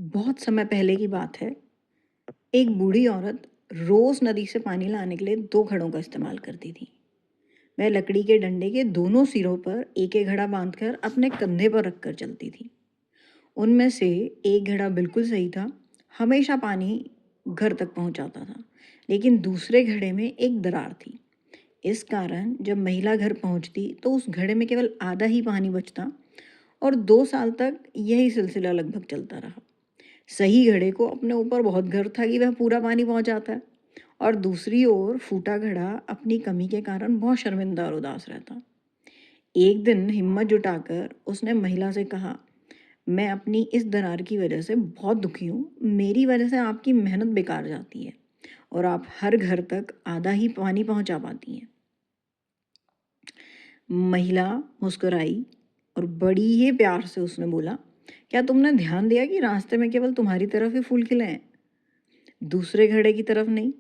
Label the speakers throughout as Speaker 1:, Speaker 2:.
Speaker 1: बहुत समय पहले की बात है। एक बूढ़ी औरत रोज नदी से पानी लाने के लिए दो घड़ों का इस्तेमाल करती थी। वह लकड़ी के डंडे के दोनों सिरों पर एक एक घड़ा बांधकर अपने कंधे पर रखकर चलती थी। उनमें से एक घड़ा बिल्कुल सही था, हमेशा पानी घर तक पहुंचाता था। लेकिन दूसरे घड़े में एक दरार थी। इस कारण जब महिला घर पहुंचती तो उस घड़े में केवल आधा ही पानी बचता और 2 साल तक यही सिलसिला लगभग चलता रहा। सही घड़े को अपने ऊपर बहुत गर्व था कि वह पूरा पानी पहुंचाता है, और दूसरी ओर फूटा घड़ा अपनी कमी के कारण बहुत शर्मिंदा और उदास रहता। एक दिन हिम्मत जुटाकर उसने महिला से कहा, मैं अपनी इस दरार की वजह से बहुत दुखी हूँ। मेरी वजह से आपकी मेहनत बेकार जाती है और आप हर घर तक आधा ही पानी पहुंचा पाती हैं। महिला मुस्कुराई और बड़ी ही प्यार से उसने बोला, क्या तुमने ध्यान दिया कि रास्ते में केवल तुम्हारी तरफ ही फूल खिले हैं, दूसरे घड़े की तरफ नहीं?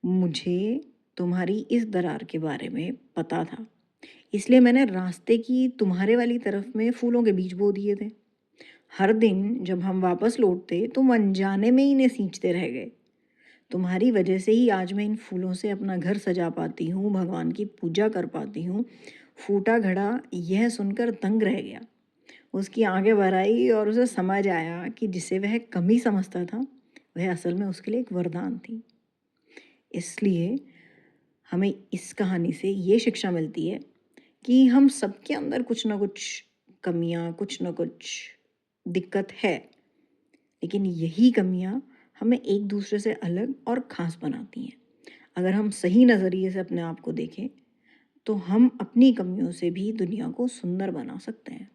Speaker 1: मुझे तुम्हारी इस दरार के बारे में पता था, इसलिए मैंने रास्ते की तुम्हारे वाली तरफ में फूलों के बीज बो दिए थे। हर दिन जब हम वापस लौटते तुम अनजाने में ही इन्हें सींचते रह गए। तुम्हारी वजह से ही आज मैं इन फूलों से अपना घर सजा पाती हूँ, भगवान की पूजा कर पाती हूँ। फूटा घड़ा यह सुनकर दंग रह गया। उसकी आंखें भर आई और उसे समझ आया कि जिसे वह कमी समझता था वह असल में उसके लिए एक वरदान थी। इसलिए हमें इस कहानी से ये शिक्षा मिलती है कि हम सबके अंदर कुछ ना कुछ कमियां, कुछ ना कुछ दिक्कत है, लेकिन यही कमियां हमें एक दूसरे से अलग और ख़ास बनाती हैं। अगर हम सही नज़रिए से अपने आप को देखें तो हम अपनी कमियों से भी दुनिया को सुंदर बना सकते हैं।